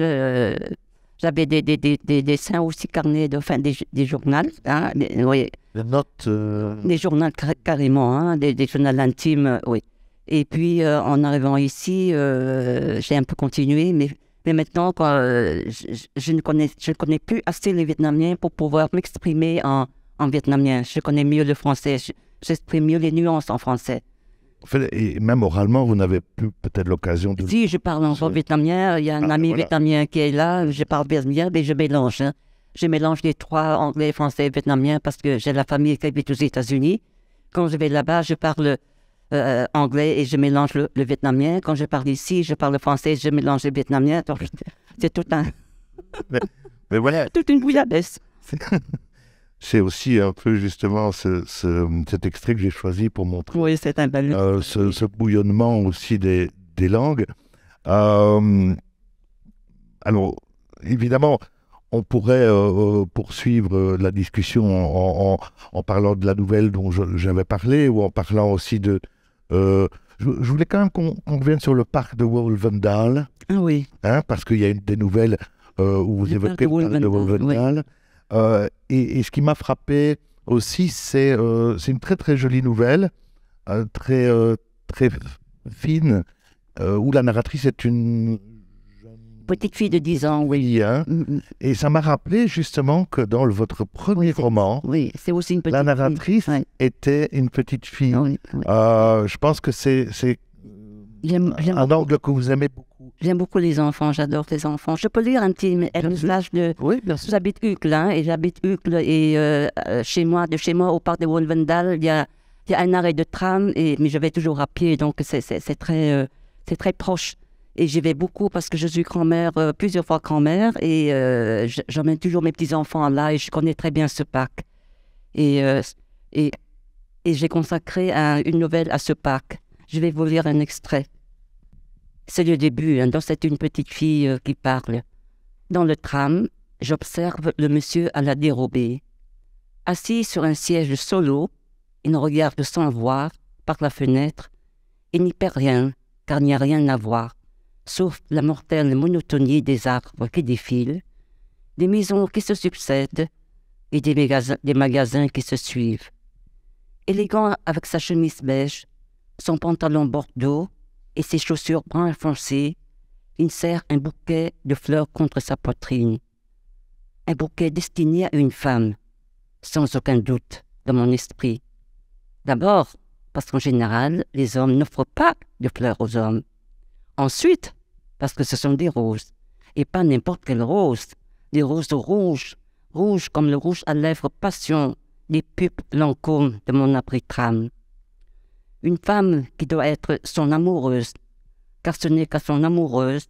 Speaker 2: J'avais des dessins aussi carnets, des journaux. Hein, oui.
Speaker 1: Des notes
Speaker 2: Des journaux carrément, hein, des journaux intimes, oui. Et puis, en arrivant ici, j'ai un peu continué, mais maintenant, je ne connais plus assez le vietnamien pour pouvoir m'exprimer en vietnamien. Je connais mieux le français, j'exprime mieux les nuances en français.
Speaker 1: En fait, et même oralement, vous n'avez plus peut-être l'occasion de...
Speaker 2: Si, je parle encore vietnamien. Il y a un ami vietnamien qui est là. Je parle vietnamien, mais je mélange. Hein. Je mélange les trois, anglais, français et vietnamien, parce que j'ai la famille qui habite aux États-Unis. Quand je vais là-bas, je parle anglais et je mélange le vietnamien. Quand je parle ici, je parle français et je mélange le vietnamien. Donc, c'est tout un...
Speaker 1: mais voilà.
Speaker 2: Toute une bouillabaisse.
Speaker 1: C'est aussi un peu justement cet extrait que j'ai choisi pour montrer.
Speaker 2: Oui, c'est un bel...
Speaker 1: ce bouillonnement aussi des langues. Alors, évidemment, on pourrait poursuivre la discussion en parlant de la nouvelle dont j'avais parlé, ou en parlant aussi de... je voulais quand même qu'on revienne sur le parc de Wolvendal.
Speaker 2: Ah oui.
Speaker 1: Hein, parce qu'il y a des nouvelles où vous évoquez le parc de Wolvendal. Oui. Et ce qui m'a frappé aussi, c'est une très très jolie nouvelle, très fine, où la narratrice est une
Speaker 2: petite fille de 10 ans, oui.
Speaker 1: Hein, et ça m'a rappelé justement que dans votre premier roman,
Speaker 2: oui, c'est aussi une petite
Speaker 1: la narratrice était une petite fille.
Speaker 2: Oui.
Speaker 1: Je pense que c'est un angle que vous aimez beaucoup.
Speaker 2: J'aime beaucoup les enfants, j'adore les enfants. Je peux lire un petit message de...
Speaker 1: Oui, bien sûr.
Speaker 2: J'habite Uccle, hein, et j'habite Uccle, et de chez moi au parc de Wolvendal, il y a un arrêt de tram, mais je vais toujours à pied, donc c'est très proche. Et j'y vais beaucoup parce que je suis grand-mère, plusieurs fois grand-mère, et j'emmène toujours mes petits-enfants là, et je connais très bien ce parc. Et j'ai consacré une nouvelle à ce parc. Je vais vous lire un extrait. C'est le début, hein, donc c'est une petite fille qui parle. Dans le tram, j'observe le monsieur à la dérobée. Assis sur un siège solo, il regarde sans voir, par la fenêtre. Il n'y perd rien, car il n'y a rien à voir, sauf la mortelle monotonie des arbres qui défilent, des maisons qui se succèdent et des magasins qui se suivent. Élégant avec sa chemise beige, son pantalon bordeaux et ses chaussures brun foncé, il serre un bouquet de fleurs contre sa poitrine. Un bouquet destiné à une femme, sans aucun doute, dans mon esprit. D'abord, parce qu'en général, les hommes n'offrent pas de fleurs aux hommes. Ensuite, parce que ce sont des roses, et pas n'importe quelles roses, des roses rouges, rouges comme le rouge à lèvres passion, des pupes Lancôme de mon abri-trame. Une femme qui doit être son amoureuse, car ce n'est qu'à son amoureuse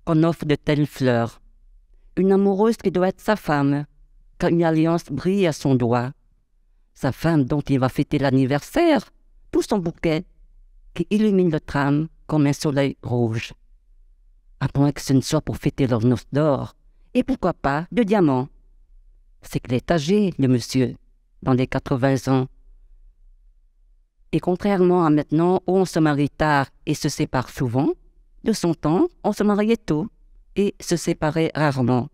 Speaker 2: qu'on offre de telles fleurs. Une amoureuse qui doit être sa femme, car une alliance brille à son doigt. Sa femme dont il va fêter l'anniversaire, tout son bouquet, qui illumine le tram comme un soleil rouge. À moins que ce ne soit pour fêter leur noce d'or, et pourquoi pas de diamants. c'est qu'il est âgé, le monsieur, dans les 80 ans. Et contrairement à maintenant, où on se marie tard et se sépare souvent, de son temps, on se mariait tôt et se séparait rarement.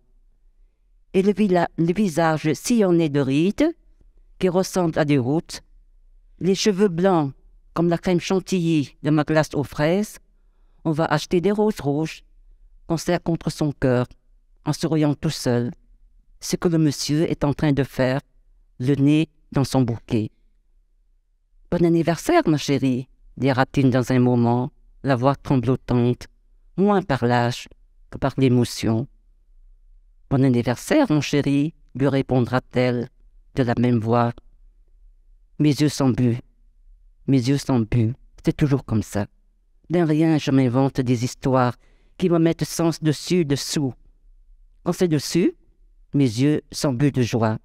Speaker 2: Et le visage sillonné de rides, qui ressemble à des routes, les cheveux blancs comme la crème chantilly de ma glace aux fraises, on va acheter des roses rouges qu'on serre contre son cœur en souriant tout seul, ce que le monsieur est en train de faire, le nez dans son bouquet. « Bon anniversaire, ma chérie », dira-t-il dans un moment, la voix tremblotante, moins par l'âge que par l'émotion. « Bon anniversaire, mon chéri », lui répondra-t-elle de la même voix. Mes yeux sont bus. Mes yeux sont bus. C'est toujours comme ça. D'un rien, je m'invente des histoires qui me mettent sens dessus, dessous. Quand c'est dessus, mes yeux sont bus de joie.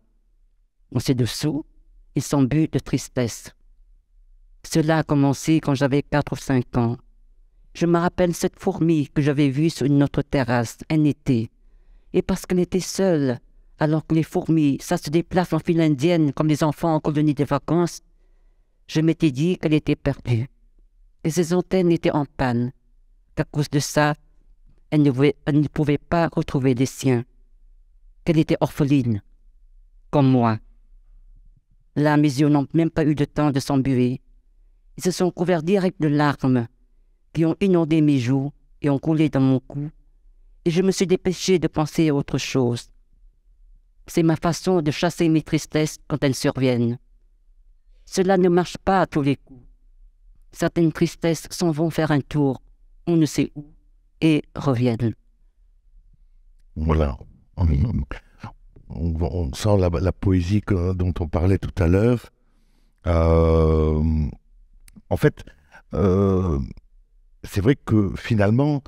Speaker 2: Quand c'est dessous, ils sont bus de tristesse. Cela a commencé quand j'avais 4 ou 5 ans. Je me rappelle cette fourmi que j'avais vue sur notre terrasse un été. Et parce qu'elle était seule, alors que les fourmis, ça se déplace en file indienne comme les enfants en colonie de vacances, je m'étais dit qu'elle était perdue. Et ses antennes étaient en panne. Qu'à cause de ça, elle ne pouvait pas retrouver les siens. Qu'elle était orpheline, comme moi. Là, mes yeux n'ont même pas eu le temps de s'embuer. Ils se sont couverts direct de larmes qui ont inondé mes joues et ont coulé dans mon cou. Et je me suis dépêché de penser à autre chose. C'est ma façon de chasser mes tristesses quand elles surviennent. Cela ne marche pas à tous les coups. Certaines tristesses s'en vont faire un tour, on ne sait où, et reviennent.
Speaker 1: Voilà. On sent la poésie dont on parlait tout à l'heure. En fait, c'est vrai que finalement,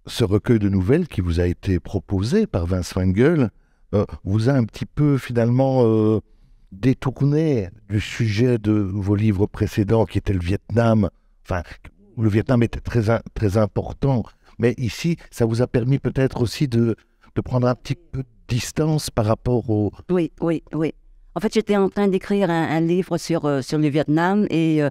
Speaker 1: ce recueil de nouvelles qui vous a été proposé par Vincent Engel vous a un petit peu finalement détourné du sujet de vos livres précédents qui était le Vietnam. Enfin, le Vietnam était très important, mais ici, ça vous a permis peut-être aussi de prendre un petit peu de distance par rapport au...
Speaker 2: Oui. En fait, j'étais en train d'écrire un livre sur le Vietnam et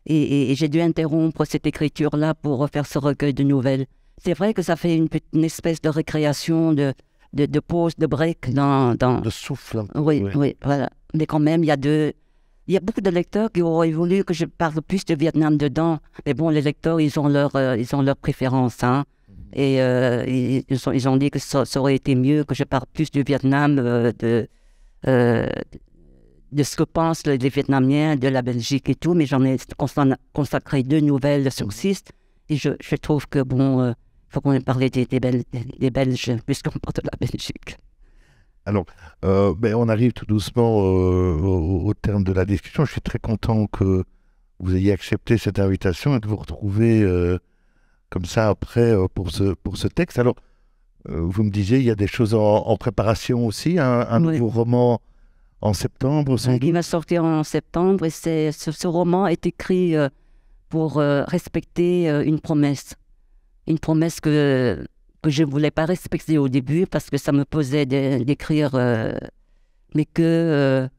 Speaker 2: j'ai dû interrompre cette écriture-là pour refaire ce recueil de nouvelles. C'est vrai que ça fait une espèce de récréation, de pause, de break dans...
Speaker 1: De souffle.
Speaker 2: Oui, voilà. Mais quand même, il y a beaucoup de lecteurs qui auraient voulu que je parle plus de Vietnam dedans. Mais bon, les lecteurs, ils ont leur préférence, hein. Et ils ont dit que ça aurait été mieux que je parle plus du Vietnam, de ce que pensent les Vietnamiens, de la Belgique et tout. Mais j'en ai consacré 2 nouvelles sur 6. Et je trouve que, bon, il faut qu'on ait parlé des Belges, puisqu'on parle de la Belgique.
Speaker 1: Alors, on arrive tout doucement au terme de la discussion. Je suis très content que vous ayez accepté cette invitation et de vous retrouver comme ça après pour ce texte. Alors, vous me disiez, il y a des choses en préparation aussi, un nouveau roman en septembre.
Speaker 2: Il va sortir en septembre et ce roman est écrit pour respecter une promesse. Une promesse que je ne voulais pas respecter au début parce que ça me posait d'écrire, mais que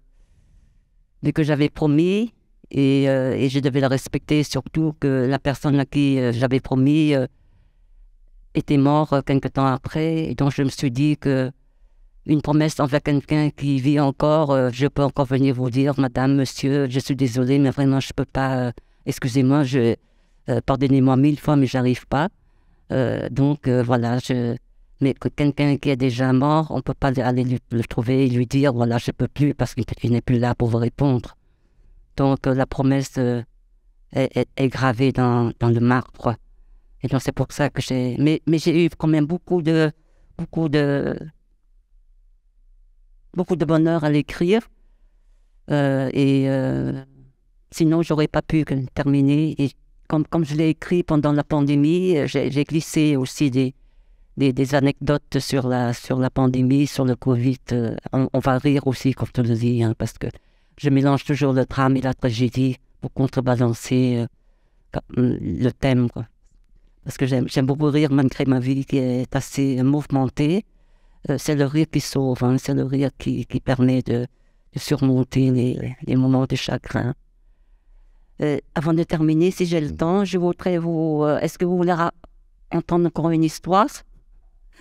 Speaker 2: j'avais promis et je devais la respecter, surtout que la personne à qui j'avais promis était morte quelque temps après. Et donc je me suis dit que une promesse envers quelqu'un qui vit encore, je peux encore venir vous dire, madame, monsieur, je suis désolée, mais vraiment je ne peux pas, excusez-moi, pardonnez-moi 1000 fois, mais je n'arrive pas. Voilà, mais que quelqu'un qui est déjà mort, on ne peut pas aller le trouver et lui dire, voilà, je ne peux plus parce qu'il n'est plus là pour vous répondre. Donc la promesse est gravée dans le marbre. Et donc c'est pour ça que mais j'ai eu quand même beaucoup de bonheur à l'écrire. Sinon, j'aurais pas pu terminer. Et comme je l'ai écrit pendant la pandémie, j'ai glissé aussi des anecdotes sur la pandémie, sur le Covid. On va rire aussi, comme tu le dis, hein, parce que je mélange toujours le drame et la tragédie pour contrebalancer le thème, quoi. Parce que j'aime beaucoup rire malgré ma vie qui est assez mouvementée. c'est le rire qui sauve, hein, c'est le rire qui permet de surmonter les moments de chagrin. Avant de terminer, si j'ai le temps, je voudrais vous... est-ce que vous voulez entendre encore une histoire?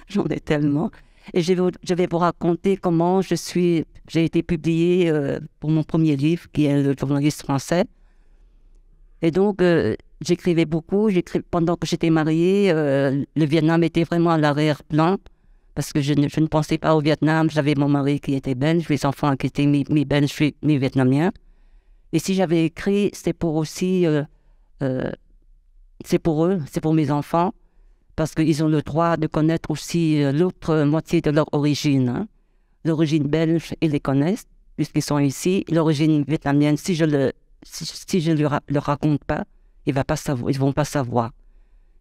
Speaker 2: J'en ai tellement. Et je vais vous raconter comment j'ai été publiée pour mon premier livre, qui est Le journaliste français. Et donc, j'écrivais beaucoup. Pendant que j'étais mariée, le Vietnam était vraiment à l'arrière-plan, parce que je ne pensais pas au Vietnam. J'avais mon mari qui était belge, les enfants qui étaient mi-belges, mi-vietnamiens. Et si j'avais écrit, c'est pour aussi... c'est pour eux, c'est pour mes enfants, parce qu'ils ont le droit de connaître aussi l'autre moitié de leur origine. Hein. L'origine belge, ils les connaissent, puisqu'ils sont ici. L'origine vietnamienne, si je leur raconte pas, ils vont pas savoir.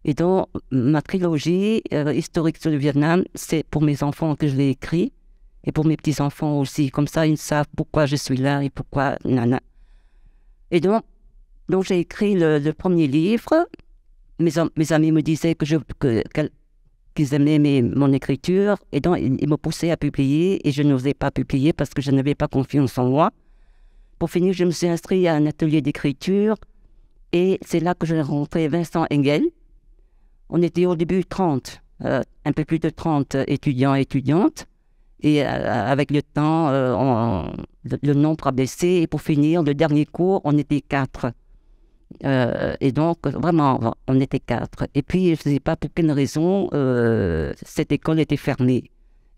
Speaker 2: Et donc, ma trilogie historique sur le Vietnam, c'est pour mes enfants que je l'ai écrit, et pour mes petits-enfants aussi. Comme ça, ils savent pourquoi je suis là et pourquoi... Nana. Et donc j'ai écrit le premier livre. Mes amis me disaient qu'ils aimaient mon écriture, et donc ils me poussaient à publier, et je n'osais pas publier parce que je n'avais pas confiance en moi. Pour finir, je me suis inscrite à un atelier d'écriture, et c'est là que j'ai rencontré Vincent Engel. On était au début 30, un peu plus de 30 étudiants et étudiantes, et avec le temps, le nombre a baissé, et pour finir, le dernier cours, on était 4. Et donc, vraiment, on était 4. Et puis, je ne sais pas pour quelle raison, cette école était fermée.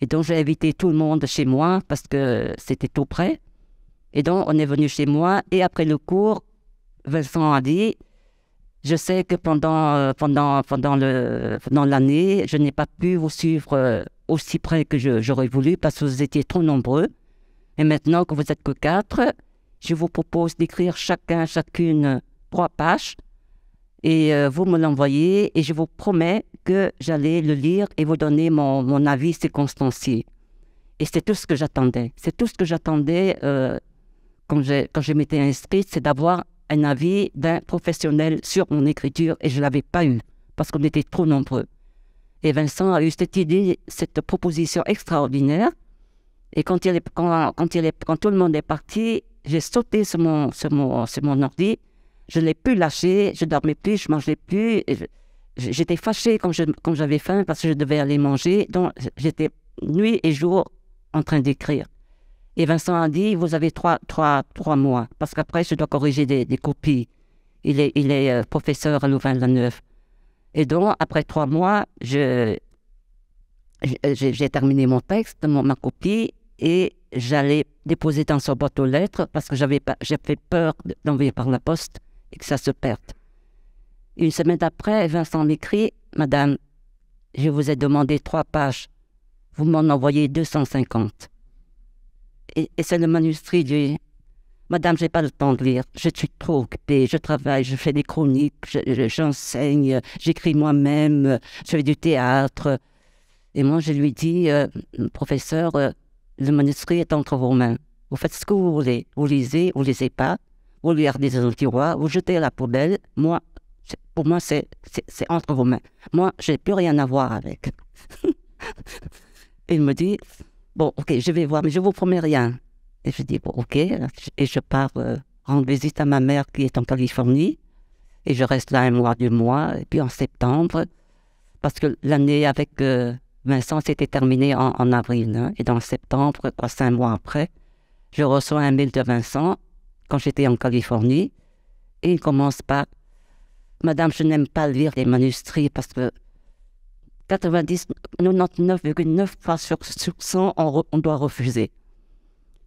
Speaker 2: Et donc, j'ai invité tout le monde chez moi parce que c'était tout près. Et donc, on est venu chez moi. Et après le cours, Vincent a dit, je sais que pendant l'année, je n'ai pas pu vous suivre aussi près que j'aurais voulu parce que vous étiez trop nombreux. Et maintenant que vous n'êtes que 4, je vous propose d'écrire chacune 3 pages et vous me l'envoyez et je vous promets que j'allais le lire et vous donner mon avis circonstancié. Et c'est tout ce que j'attendais. C'est tout ce que j'attendais quand je m'étais inscrite, c'est d'avoir un avis d'un professionnel sur mon écriture et je ne l'avais pas eu parce qu'on était trop nombreux. Et Vincent a eu cette idée, cette proposition extraordinaire. Et quand tout le monde est parti, j'ai sauté sur mon ordi. Je ne l'ai plus lâché, je ne dormais plus, je ne mangeais plus. J'étais fâchée quand j'avais faim parce que je devais aller manger. Donc, j'étais nuit et jour en train d'écrire. Et Vincent a dit, vous avez 3 mois, parce qu'après, je dois corriger des copies. Il est professeur à Louvain-la-Neuve. Et donc, après 3 mois, j'ai terminé mon texte, ma copie, et j'allais déposer dans son boîte aux lettres parce que j'avais peur d'envoyer par la poste et que ça se perde. Une semaine après, Vincent m'écrit, « Madame, je vous ai demandé 3 pages. Vous m'en envoyez 250. » Et c'est le manuscrit du... « Madame, je n'ai pas le temps de lire. Je suis trop occupée. Je travaille, je fais des chroniques, j'enseigne, j'écris moi-même, je fais du théâtre. » Et moi, je lui dis, « Professeur, le manuscrit est entre vos mains. Vous faites ce que vous voulez. Vous lisez, vous ne lisez pas. Vous le gardez dans le tiroir, vous jetez à la poubelle. Moi, pour moi, c'est entre vos mains. Moi, je n'ai plus rien à voir avec. » Et il me dit, « Bon, ok, je vais voir, mais je ne vous promets rien. » Et je dis, « Bon, ok. » Et je pars rendre visite à ma mère qui est en Californie. Et je reste là 1 mois, 2 mois. Et puis en septembre, parce que l'année avec Vincent s'était terminée en avril. Hein, et dans septembre, 5 mois après, je reçois un mail de Vincent quand j'étais en Californie. Et il commence par « Madame, je n'aime pas lire les manuscrits parce que 99,9% sur 100, on doit refuser. »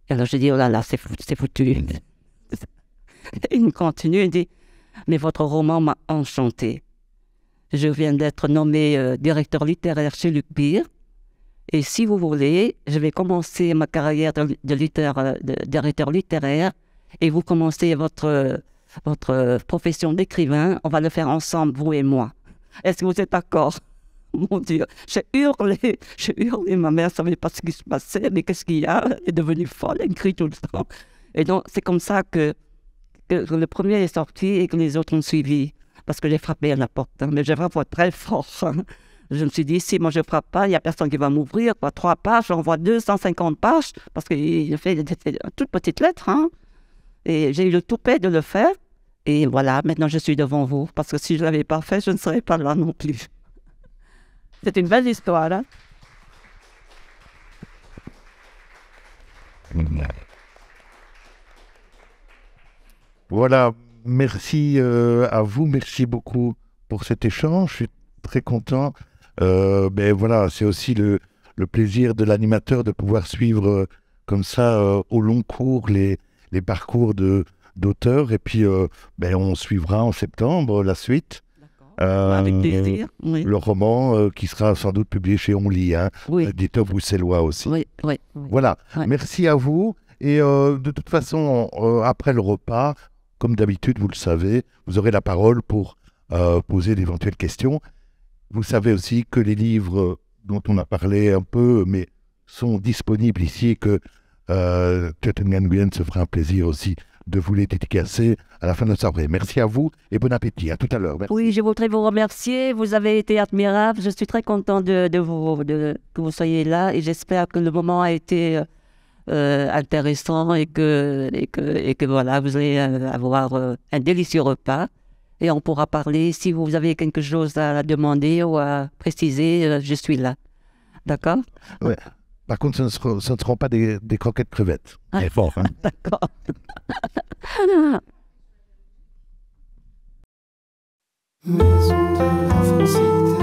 Speaker 2: Et alors je dis « Oh là là, c'est foutu. » Il continue, il dit « Mais votre roman m'a enchanté. Je viens d'être nommé directeur littéraire chez Luc Beer. Et si vous voulez, je vais commencer ma carrière de directeur littéraire et vous commencez votre profession d'écrivain. On va le faire ensemble, vous et moi. Est-ce que vous êtes d'accord? » Mon Dieu, j'ai hurlé, ma mère ne savait pas ce qui se passait, mais qu'est-ce qu'il y a? Elle est devenue folle, elle crie tout le temps. Et donc, c'est comme ça que le premier est sorti et que les autres ont suivi, parce que j'ai frappé à la porte, hein, mais j'ai frappé très fort. Hein. Je me suis dit, si moi je ne frappe pas, il n'y a personne qui va m'ouvrir. 3 pages, j'envoie 250 pages, parce qu'il fait des toutes petites lettres. Hein. Et j'ai eu le toupet de le faire. Et voilà, maintenant je suis devant vous, parce que si je ne l'avais pas fait, je ne serais pas là non plus. C'est une belle histoire. Hein.
Speaker 1: Voilà, merci à vous, merci beaucoup pour cet échange. Je suis très content. Ben voilà, c'est aussi le plaisir de l'animateur de pouvoir suivre comme ça au long cours les parcours d'auteurs. Et puis, ben, on suivra en septembre la suite.
Speaker 2: Avec plaisir. Oui.
Speaker 1: Le roman qui sera sans doute publié chez Onlit, hein,
Speaker 2: Oui.
Speaker 1: éditeur bruxellois aussi.
Speaker 2: Oui.
Speaker 1: Voilà, merci à vous. Et de toute façon, après le repas, comme d'habitude, vous le savez, vous aurez la parole pour poser d'éventuelles questions. Vous savez aussi que les livres dont on a parlé un peu, mais sont disponibles ici et que Tjötting Nguyen se fera un plaisir aussi de vous les dédicacer à la fin de notre soirée. Merci à vous et bon appétit. À tout à l'heure.
Speaker 2: Oui, je voudrais vous remercier. Vous avez été admirable. Je suis très content que vous soyez là et j'espère que le moment a été intéressant et que voilà, vous allez avoir un délicieux repas. Et on pourra parler, si vous avez quelque chose à demander ou à préciser, je suis là. D'accord?
Speaker 1: Ouais. Par contre, ce ne seront pas des croquettes crevettes.
Speaker 2: Ah,
Speaker 1: fort, hein.
Speaker 2: D'accord.
Speaker 3: Maison de la